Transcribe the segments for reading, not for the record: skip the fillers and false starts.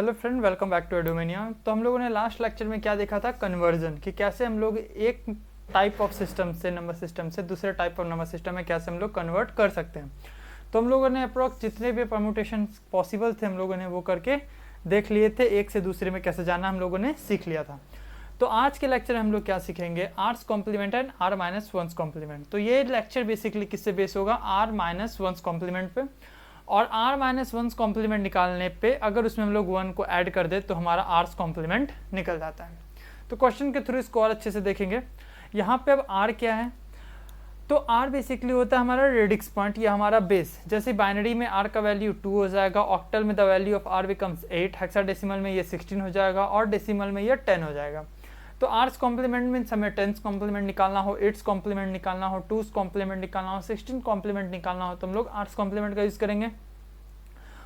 Hello friend, welcome back to एडोमेनिया। तो हम लोगों ने लास्ट लेक्चर में क्या देखा था, कन्वर्जन, कि कैसे हम लोग एक टाइप ऑफ सिस्टम से, नंबर सिस्टम से दूसरे टाइप ऑफ नंबर सिस्टम में कैसे हम लोग कन्वर्ट कर सकते हैं। तो हम लोगों ने अप्रोक्स जितने भी परम्यूटेशन पॉसिबल थे हम लोगों ने वो करके देख लिए थे। एक से दूसरे में कैसे जाना हम लोगों ने सीख लिया था। तो आज के लेक्चर हम लोग क्या सीखेंगे, r's complement and r minus one's complement. तो ये लेक्चर बेसिकली किससे बेस होगा, आर माइनस वंस कॉम्प्लीमेंट पे। और r माइनस वंस कॉम्प्लीमेंट निकालने पे अगर उसमें हम लोग 1 को ऐड कर दे तो हमारा आर्स कॉम्प्लीमेंट निकल जाता है। तो क्वेश्चन के थ्रू इसको और अच्छे से देखेंगे। यहाँ पे अब r क्या है, तो r बेसिकली होता है हमारा रेडिक्स पॉइंट या हमारा बेस। जैसे बाइनरी में r का वैल्यू 2 हो जाएगा, ऑक्टल में the value of r becomes 8, hexadecimal में ये 16 हो जाएगा और डेसिमल में ये 10 हो जाएगा। तो आर्स कॉम्प्लीमेंट मीन्स हमें 10th कॉम्प्लीमेंट निकालना हो, 8th कॉम्प्लीमेंट निकालना हो, 2th कॉम्प्लीमेंट निकालना हो, 16th कॉम्प्लीमेंट निकालना हो तो हम लोग आर्स कॉम्प्लीमेंट का यूज़ करेंगे।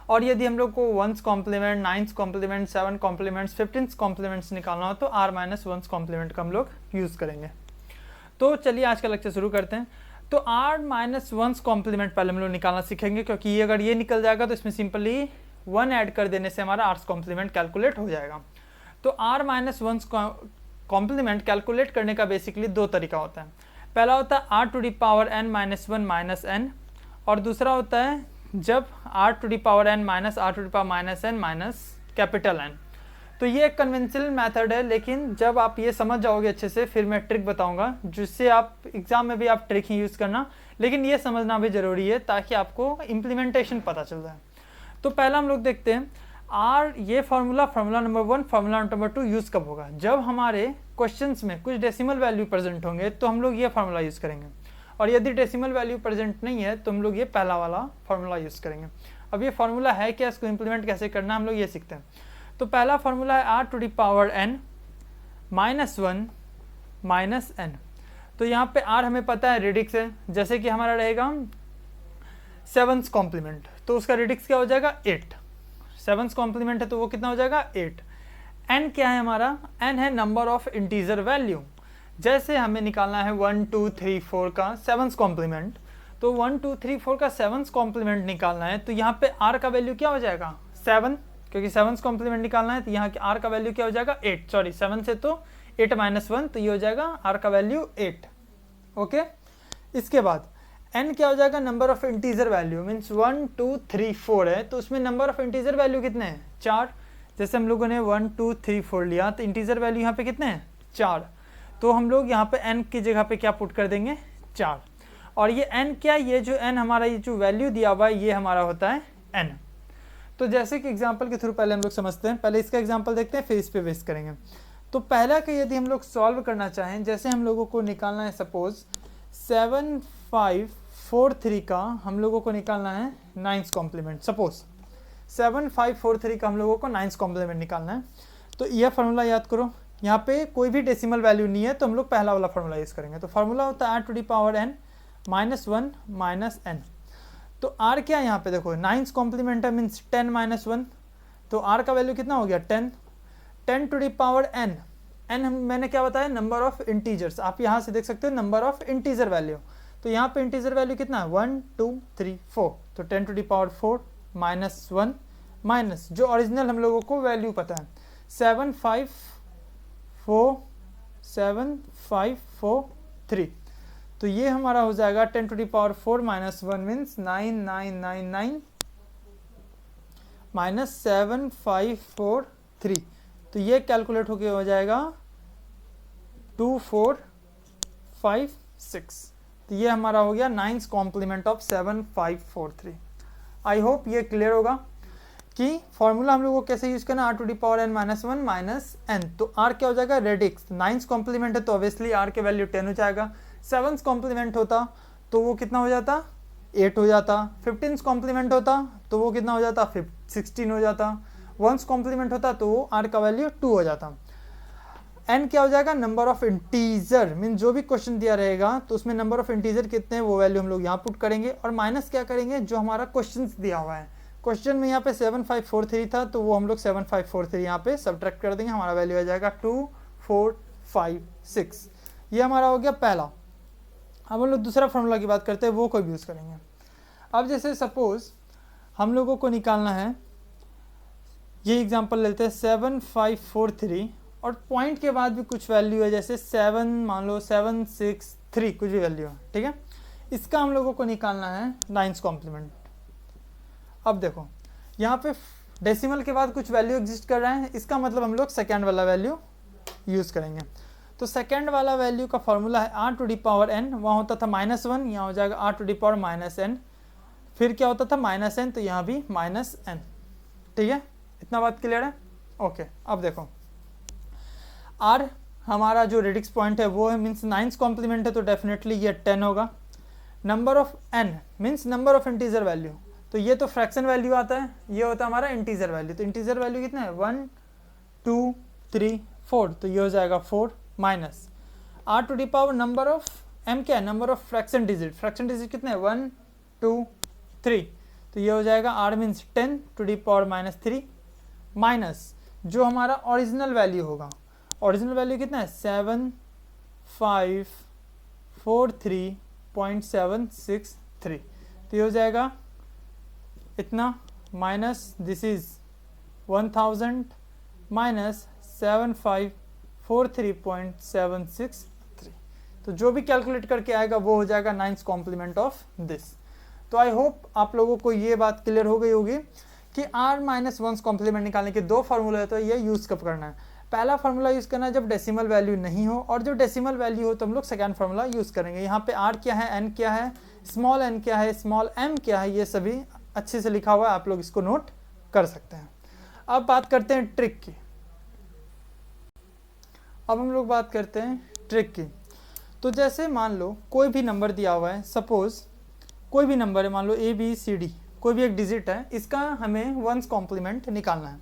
और यदि हम लोग को 1th complement, 9th complement, 7 compliments, 15th compliments निकालना हो तो आर माइनस वंस कॉम्प्लीमेंट का हम लोग यूज़ करेंगे। तो चलिए आज का लेक्चर शुरू करते हैं। तो आर माइनस वंस कॉम्प्लीमेंट पहले हम लोग निकालना सीखेंगे, क्योंकि ये अगर ये निकल जाएगा तो इसमें सिंपली 1 ऐड कर देने से हमारा आर्स कॉम्प्लीमेंट कैलकुलेट हो जाएगा। तो r minus one's complement calculate करने का बेसिकली दो तरीका होता है। पहला होता है r to the power n minus 1 minus n, और दूसरा होता है जब r to the power n minus r to the power minus n minus capital N। तो ये एक कन्वेंशनल मेथड है, लेकिन जब आप ये समझ जाओगे अच्छे से फिर मैं ट्रिक बताऊंगा जिससे आप एग्जाम में भी आप ट्रिक ही यूज़ करना, लेकिन ये समझना भी ज़रूरी है ताकि आपको इम्प्लीमेंटेशन पता चल जाए। तो पहला हम लोग देखते हैं आर, ये formula number 1, formula number 2 use कब होगा, जब हमारे क्वेश्चंस में कुछ डेसिमल वैल्यू प्रेजेंट होंगे तो हम लोग ये फार्मूला यूज़ करेंगे, और यदि डेसिमल वैल्यू प्रेजेंट नहीं है तो हम लोग ये पहला वाला फार्मूला यूज़ करेंगे। अब ये फार्मूला है क्या, इसको इंप्लीमेंट कैसे करना है हम लोग ये सीखते हैं। तो पहला फार्मूला है r to the power n minus 1 minus n। तो यहाँ पे r हमें पता है रेडिक्स है, जैसे कि हमारा रहेगा 7th कॉम्प्लीमेंट, तो उसका रेडिक्स क्या हो जाएगा 8। 7th कॉम्प्लीमेंट है तो वो कितना हो जाएगा 8। n क्या है हमारा, n है नंबर ऑफ इंटीजर वैल्यू। जैसे हमें निकालना है 1 2 3 4 का 7th कॉम्प्लीमेंट, तो 1 2 3 4 का 7th कॉम्प्लीमेंट निकालना है तो यहाँ पे r का वैल्यू क्या हो जाएगा 7, क्योंकि 7th कॉम्प्लीमेंट निकालना है तो यहाँ r का वैल्यू क्या हो जाएगा 8, सॉरी 7 से तो 8 माइनस 1 तो ये हो जाएगा r का वैल्यू 8। ओके, इसके बाद n क्या हो जाएगा, number of integer value means 1 2 3 4 है तो उसमें नंबर ऑफ इंटीजर वैल्यू कितने हैं 4। जैसे हम लोगों ने 1 2 3 4 लिया तो इंटीजर वैल्यू यहाँ पे कितने हैं 4, तो हम लोग यहाँ पे n की जगह पे क्या पुट कर देंगे 4। और ये n क्या, ये जो n हमारा ये जो वैल्यू दिया हुआ है ये हमारा होता है n। तो जैसे कि एग्जांपल के थ्रू पहले हम लोग समझते हैं, पहले इसका एग्जांपल देखते हैं फिर इस पे बेस करेंगे। तो पहला का यदि हम लोग सॉल्व करना चाहें, जैसे हम लोगों को निकालना है सपोज 7543 का हम लोगों को निकालना है 9th कॉम्प्लीमेंट, सपोज 7543 का हम लोगों को 9th कॉम्प्लीमेंट निकालना है। तो यह फार्मूला याद करो, यहाँ पे कोई भी डेसिमल वैल्यू नहीं है तो हम लोग पहला वाला फार्मूला यूज़ करेंगे। तो फार्मूला होता है r to the power n minus 1 minus n। तो r क्या है यहाँ पे देखो 9th कॉम्प्लीमेंट है मीन्स 10 माइनस 1, तो r का वैल्यू कितना हो गया 10। 10 to the power n, n मैंने क्या बताया नंबर ऑफ इंटीजर्स, आप यहाँ से देख सकते हो नंबर ऑफ इंटीजर वैल्यू। तो यहाँ पे इंटीजर वैल्यू कितना है 1 2 3 4, तो 10 to the power 4 minus 1 minus जो ओरिजिनल हम लोगों को वैल्यू पता है 7543, तो ये हमारा हो जाएगा 10 to the power 4 minus 1 means 9999 minus 7543, तो ये कैलकुलेट होके हो जाएगा 2456। तो ये हमारा हो गया 9th complement of 7543। I hope ये क्लियर होगा कि फॉर्मूला हम लोग को कैसे यूज करना, r to the power n minus 1 minus n। तो r क्या हो जाएगा रेडिक्स, 9th कॉम्प्लीमेंट है तो ऑब्वियसली r के वैल्यू 10 हो जाएगा। 7th कॉम्प्लीमेंट होता तो वो कितना हो जाता 8 हो जाता। 15th कॉम्प्लीमेंट होता तो वो कितना हो जाता 16 हो जाता। 1st कॉम्प्लीमेंट होता तो वो r का वैल्यू 2 हो जाता। n क्या हो जाएगा नंबर ऑफ इंटीजर, मीन जो भी क्वेश्चन दिया रहेगा तो उसमें नंबर ऑफ इंटीजर कितने हैं वो वैल्यू हम लोग यहाँ पुट करेंगे, और माइनस क्या करेंगे जो हमारा क्वेश्चन दिया हुआ है। क्वेश्चन में यहाँ पे 7543 था तो वो हम लोग 7543 यहाँ पे सब्ट्रैक्ट कर देंगे, हमारा वैल्यू आ जाएगा 2456। ये हमारा हो गया पहला। अब हम लोग दूसरा फार्मूला की बात करते हैं, वो कोई भी यूज़ करेंगे। अब जैसे सपोज हम लोगों को निकालना है ये एग्जांपल लेते हैं 7543 और पॉइंट के बाद भी कुछ वैल्यू है, जैसे 7 मान लो 763 कुछ भी वैल्यू है, ठीक है। इसका हम लोगों को निकालना है नाइन्थ कॉम्प्लीमेंट। अब देखो यहाँ पे डेसिमल के बाद कुछ वैल्यू एग्जिस्ट कर रहा है, इसका मतलब हम लोग सेकेंड वाला वैल्यू यूज़ करेंगे। तो सेकेंड वाला वैल्यू का फॉर्मूला है r to the power n, वहाँ होता था -1, यहाँ हो जाएगा r to the power -n, फिर क्या होता था -n, तो यहाँ भी -n, ठीक है। इतना बात क्लियर है? ओके। अब देखो r हमारा जो रेडिक्स पॉइंट है वो है, मीन्स नाइन्थ कॉम्प्लीमेंट है, तो डेफिनेटली ये 10 होगा। Number of n means number of integer value, तो ये तो फ्रैक्शन वैल्यू आता है, ये होता है हमारा इंटीजर वैल्यू। तो इंटीजर वैल्यू कितना है 1 2 3 4, तो ये हो जाएगा 4 minus r to the power number of m क्या है, number of fraction digit, fraction digit कितने हैं 1 2 3, तो ये हो जाएगा r means 10 to the power -3 minus जो हमारा ओरिजिनल वैल्यू होगा, ओरिजिनल वैल्यू कितना है 7543.763, तो ये हो जाएगा इतना माइनस दिस इज 1000 माइनस 7543.763, तो जो भी कैलकुलेट करके आएगा वो हो जाएगा नाइन्थ कॉम्प्लीमेंट ऑफ दिस। तो आई होप आप लोगों को ये बात क्लियर हो गई होगी कि r माइनस वन कॉम्प्लीमेंट निकालने के दो फार्मूला है, तो ये यूज़ कब करना है। पहला फार्मूला यूज़ करना है जब डेसिमल वैल्यू नहीं हो, और जब डेसिमल वैल्यू हो तो हम लोग सेकेंड फार्मूला यूज़ करेंगे। यहाँ पे r क्या है, n क्या है, स्मॉल n क्या है, स्मॉल m क्या है, ये सभी अच्छे से लिखा हुआ है, आप लोग इसको नोट कर सकते हैं। अब बात करते हैं ट्रिक की। अब हम लोग बात करते हैं ट्रिक की। तो जैसे मान लो कोई भी नंबर दिया हुआ है, सपोज कोई भी नंबर है, मान लो ABCD, कोई भी एक डिजिट है, इसका हमें वंस कॉम्प्लीमेंट निकालना है।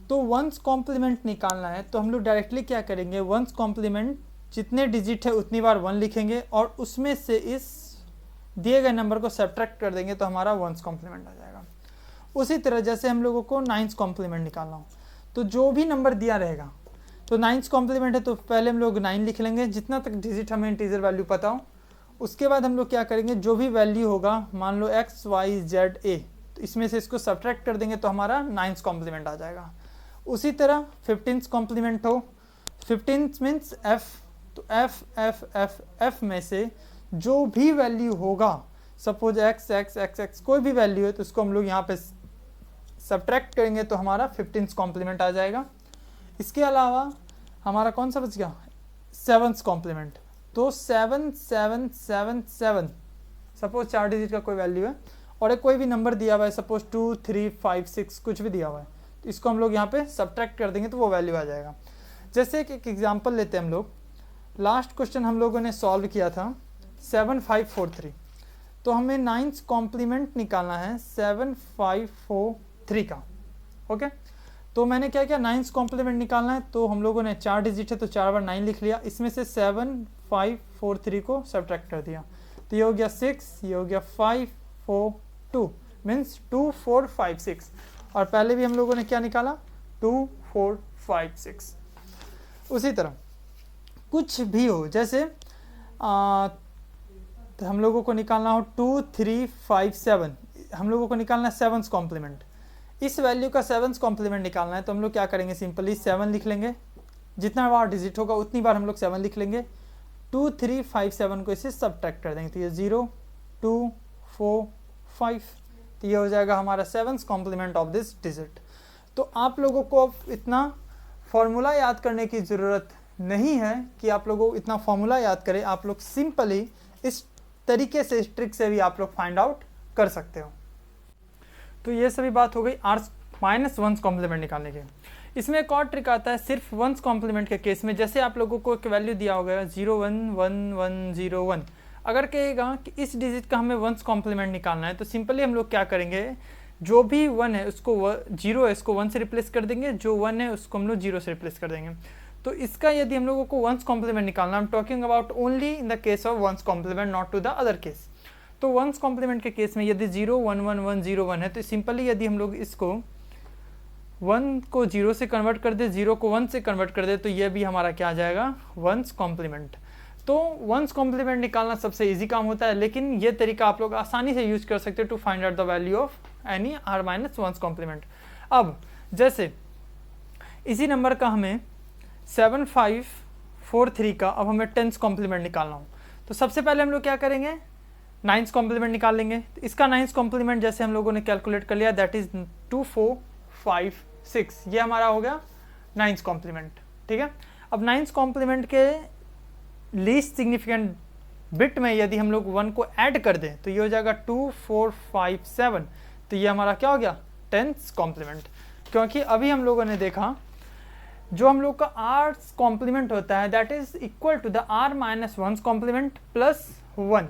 तो वंस कॉम्प्लीमेंट निकालना है तो हम लोग डायरेक्टली क्या करेंगे, वंस कॉम्प्लीमेंट जितने डिजिट है उतनी बार 1 लिखेंगे और उसमें से इस दिए गए नंबर को सब्ट्रैक्ट कर देंगे तो हमारा वंस कॉम्प्लीमेंट आ जाएगा। उसी तरह जैसे हम लोगों को नाइन्थ कॉम्प्लीमेंट निकालना हो, तो जो भी नंबर दिया रहेगा, तो नाइन्थ कॉम्प्लीमेंट है तो पहले हम लोग 9 लिख लेंगे, जितना तक डिजिट हमें इंटीजर वैल्यू पता हो। उसके बाद हम लोग क्या करेंगे, जो भी वैल्यू होगा, मान लो x y z a, तो इसमें से इसको सब्ट्रैक्ट कर देंगे तो हमारा नाइन्थ कॉम्प्लीमेंट आ जाएगा। उसी तरह 15th कॉम्प्लीमेंट हो, 15th मीन्स f, तो f f f f में से जो भी वैल्यू होगा, suppose x x x x कोई भी वैल्यू है, तो उसको हम लोग यहाँ पे सब्ट्रैक्ट करेंगे तो हमारा 15th कॉम्प्लीमेंट आ जाएगा। इसके अलावा हमारा कौन सा बच गया, 7th कॉम्प्लीमेंट, तो 7 7 7 7, सपोज 4 डिजिट का कोई वैल्यू है और एक कोई भी नंबर दिया हुआ है, सपोज 2 3 5 6 कुछ भी दिया हुआ है, तो इसको हम लोग यहाँ पे सब्ट्रैक्ट कर देंगे तो वो वैल्यू आ जाएगा। जैसे एक एग्जांपल लेते हैं हम लोग, लास्ट क्वेश्चन हम लोगों ने सॉल्व किया था 7543, तो हमें नाइन्थ कॉम्प्लीमेंट निकालना है 7543 का। ओके, तो मैंने क्या किया, नाइन्थ कॉम्प्लीमेंट निकालना है, तो हम लोगों ने 4 डिजिट है तो 4 बार 9 लिख लिया, इसमें से 7543 को सब्ट्रैक्ट कर दिया, तो ये हो गया 6, ये हो गया 5 4 2 मीन्स 2 4 5 6, और पहले भी हम लोगों ने क्या निकाला 2 4 5 6। उसी तरह कुछ भी हो, जैसे तो हम लोगों को निकालना हो 2 3 5 7, हम लोगों को निकालना है 7th कॉम्प्लीमेंट। इस वैल्यू का 7th कॉम्प्लीमेंट निकालना है तो हम लोग क्या करेंगे, सिंपली 7 लिख लेंगे, जितना बार डिजिट होगा उतनी बार हम लोग 7 लिख लेंगे, 2 3 5 7 को इसे सब्ट्रैक्ट कर देंगे, तो ये 0 2 4 5, तो ये हो जाएगा हमारा 7th complement of this digit. तो आप लोगों को अब इतना फॉर्मूला याद करने की ज़रूरत नहीं है कि आप लोगों को इतना फॉर्मूला याद करें, आप लोग सिंपली इस तरीके से, इस ट्रिक से भी आप लोग फाइंड आउट कर सकते हो। तो ये सभी बात हो गई r माइनस वंस कॉम्प्लीमेंट निकालने के। इसमें एक और ट्रिक आता है सिर्फ वंस कॉम्प्लीमेंट के केस में, जैसे आप लोगों को एक वैल्यू दिया होगा 0 1 1 1 0 1, अगर कहेगा कि इस डिजिट का हमें वंस कॉम्प्लीमेंट निकालना है, तो सिंपली हम लोग क्या करेंगे, जो भी 1 है उसको 0 है इसको 1 से रिप्लेस कर देंगे, जो 1 है उसको हम लोग 0 से रिप्लेस कर देंगे। तो इसका यदि हम लोगों को वंस कॉम्प्लीमेंट निकालना, I am talking about only in the case of one's complement, not to the other case. तो वंस कॉम्प्लीमेंट के केस में यदि 0 1 1 1 0 1 है, तो सिंपली यदि हम लोग इसको 1 को 0 से कन्वर्ट कर दे, 0 को 1 से कन्वर्ट कर दे, तो ये भी हमारा क्या आ जाएगा, वंस कॉम्प्लीमेंट। तो वंस कॉम्प्लीमेंट निकालना सबसे इजी काम होता है, लेकिन ये तरीका आप लोग आसानी से यूज कर सकते हो to find out the value of any r minus one's complement. अब जैसे इसी नंबर का हमें 7543 का अब हमें 10th कॉम्प्लीमेंट निकालना हो, तो सबसे पहले हम लोग क्या करेंगे, 9th कॉम्प्लीमेंट निकाल लेंगे। तो इसका 9th कॉम्प्लीमेंट जैसे हम लोगों ने कैलकुलेट कर लिया, दैट इज 2456, ये हमारा हो गया 9th कॉम्प्लीमेंट। ठीक है, अब 9th कॉम्प्लीमेंट के लीस्ट सिग्निफिकेंट बिट में यदि हम लोग 1 को ऐड कर दें तो ये हो जाएगा 2457, तो ये हमारा क्या हो गया 10th कॉम्प्लीमेंट। क्योंकि अभी हम लोगों ने देखा जो हम लोग का आर्स कॉम्प्लीमेंट होता है that is equal to the r minus 1 complement plus 1।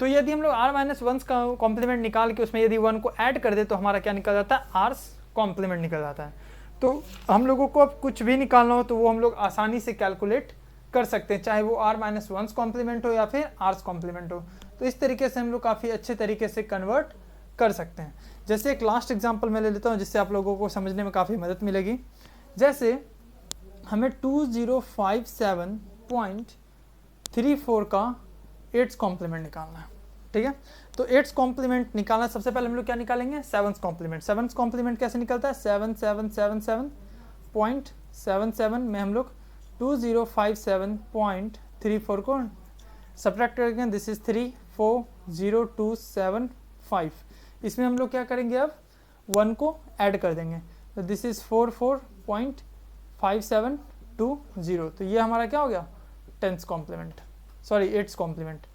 तो यदि हम लोग r माइनस 1 का कॉम्प्लीमेंट निकाल के उसमें यदि 1 को ऐड कर दे तो हमारा क्या निकल जाता है, आर्स कॉम्प्लीमेंट निकल जाता है। तो हम लोगों को अब कुछ भी निकालना हो तो वो हम लोग आसानी से कैलकुलेट कर सकते हैं, चाहे वो r माइनस 1 कॉम्प्लीमेंट हो या फिर आर्स कॉम्प्लीमेंट हो। तो इस तरीके से हम लोग काफ़ी अच्छे तरीके से कन्वर्ट कर सकते हैं। जैसे एक लास्ट एग्जांपल मैं ले लेता हूँ जिससे आप लोगों को समझने में काफ़ी मदद मिलेगी। जैसे हमें 2057.34 का 8th कॉम्प्लीमेंट निकालना है। ठीक है, तो 8th कॉम्प्लीमेंट निकालना, सबसे पहले हम लोग क्या निकालेंगे, 7th कॉम्प्लीमेंट। 7th कॉम्प्लीमेंट कैसे निकलता है, 7777.77 में हम लोग 2057.34 को सब्ट्रैक्ट करेंगे, दिस इज 340275। इसमें हम लोग क्या करेंगे, अब 1 को ऐड कर देंगे, तो दिस इज 44.5720। तो ये हमारा क्या हो गया 10th complement, sorry 8th complement.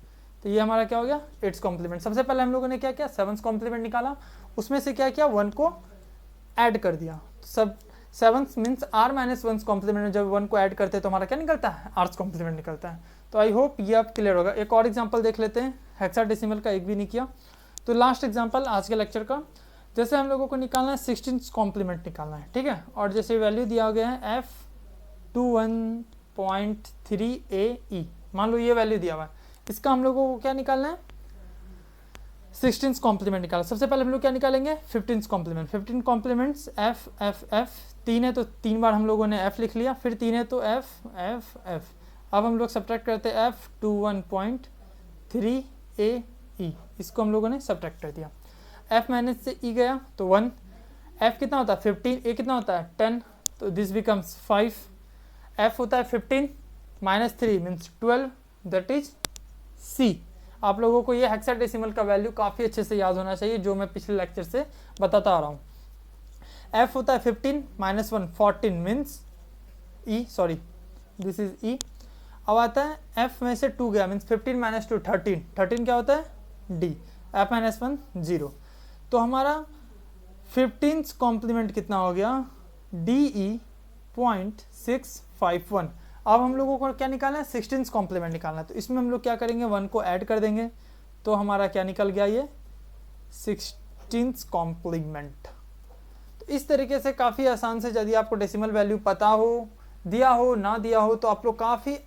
तो ये हमारा क्या हो गया 8th कॉम्प्लीमेंट। सबसे पहले हम लोगों ने क्या किया, 7th कॉम्प्लीमेंट निकाला, उसमें से क्या किया 1 को ऐड कर दिया। सब 7th means r minus 1 complement, जब 1 को ऐड करते हैं तो हमारा क्या निकलता है, आर्स कॉम्प्लीमेंट निकलता है। तो आई होप ये अब क्लियर होगा। एक और एग्जांपल देख लेते हैं, हेक्साडेसिमल का एक भी नहीं किया। तो लास्ट एग्जांपल आज के लेक्चर का, जैसे हम लोगों को निकालना है 16th कॉम्प्लीमेंट निकालना है। ठीक है, और जैसे वैल्यू दिया गया है f21.3AE, मान लो ये वैल्यू दिया हुआ है, इसका हम लोगों को क्या निकालना है, 16th कॉम्प्लीमेंट निकाला। सबसे पहले हम लोग क्या निकालेंगे, 15th complement. 15 complements f f f, 3 है तो 3 बार हम लोगों ने f लिख लिया, फिर 3 है तो f f f। अब हम लोग सब्ट्रैक्ट करते हैं f21.3AE, इसको हम लोगों ने सब्ट्रैक्ट कर दिया। f माइनस से e गया तो 1, f कितना होता है 15, a कितना होता है 10, तो दिस बिकम्स 5। f होता है 15 minus 3 means 12, that is c। आप लोगों को ये हेक्साडेसिमल का वैल्यू काफ़ी अच्छे से याद होना चाहिए, जो मैं पिछले लेक्चर से बताता आ रहा हूँ। f होता है 15 minus 1 14 means e, sorry this is e। अब आता है f में से 2 गया मीन्स 15 माइनस 2 13, 13 क्या होता है d, f माइनस 1 0। तो हमारा 15th कॉम्प्लीमेंट कितना हो गया, DE.651। अब हम लोगों को क्या निकालना है, 16th कॉम्प्लीमेंट निकालना है। तो इसमें हम लोग क्या करेंगे, 1 को ऐड कर देंगे, तो हमारा क्या निकल गया, ये 16th कॉम्प्लीमेंट। तो इस तरीके से काफ़ी आसान से, यदि आपको डेसिमल वैल्यू पता हो, दिया हो ना दिया हो, तो आप लोग काफ़ी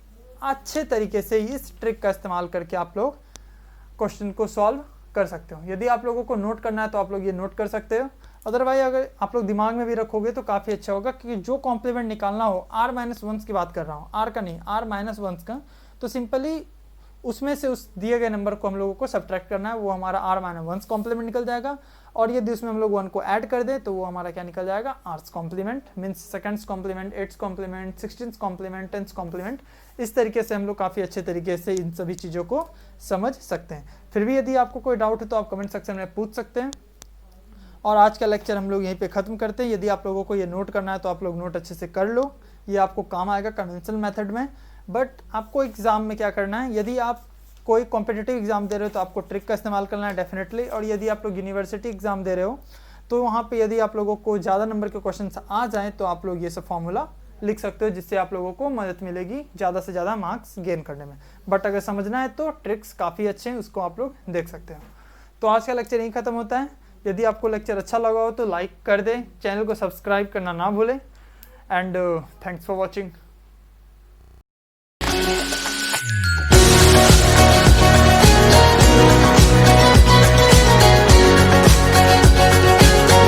अच्छे तरीके से इस ट्रिक का इस्तेमाल करके आप लोग क्वेश्चन को सॉल्व कर सकते हो। यदि आप लोगों को नोट करना है तो आप लोग ये नोट कर सकते हो, अदरवाइज अगर आप लोग दिमाग में भी रखोगे तो काफ़ी अच्छा होगा, क्योंकि जो कॉम्प्लीमेंट निकालना हो, r माइनस 1 की बात कर रहा हूँ, r का नहीं, r माइनस 1 का, तो सिंपली उसमें से उस दिए गए नंबर को हम लोगों को सब्ट्रैक्ट करना है, वो हमारा r माइनस 1 कॉम्प्लीमेंट निकल जाएगा। और यदि उसमें हम लोग 1 को ऐड कर दें तो वो हमारा क्या निकल जाएगा, r's complement means 2nd complement, 8th complement, 16th complement, 10th complement. इस तरीके से हम लोग काफ़ी अच्छे तरीके से इन सभी चीज़ों को समझ सकते हैं। फिर भी यदि आपको कोई डाउट है तो आप कमेंट सेक्शन में पूछ सकते हैं। और आज का लेक्चर हम लोग यहीं पे ख़त्म करते हैं। यदि आप लोगों को ये नोट करना है तो आप लोग नोट अच्छे से कर लो, ये आपको काम आएगा कन्वेंशनल मेथड में। बट आपको एग्ज़ाम में क्या करना है, यदि आप कोई कॉम्पिटिटिव एग्जाम दे रहे हो तो आपको ट्रिक का इस्तेमाल करना है डेफिनेटली। और यदि आप लोग यूनिवर्सिटी एग्जाम दे रहे हो तो वहाँ पे यदि आप लोगों को ज़्यादा नंबर के क्वेश्चन आ जाएँ तो आप लोग ये सब फॉर्मूला लिख सकते हो, जिससे आप लोगों को मदद मिलेगी ज़्यादा से ज़्यादा मार्क्स गेन करने में। बट अगर समझना है तो ट्रिक्स काफ़ी अच्छे हैं, उसको आप लोग देख सकते हो। तो आज का लेक्चर यहीं ख़त्म होता है। यदि आपको लेक्चर अच्छा लगा हो तो लाइक कर दें, चैनल को सब्सक्राइब करना ना भूलें। And thanks for watching.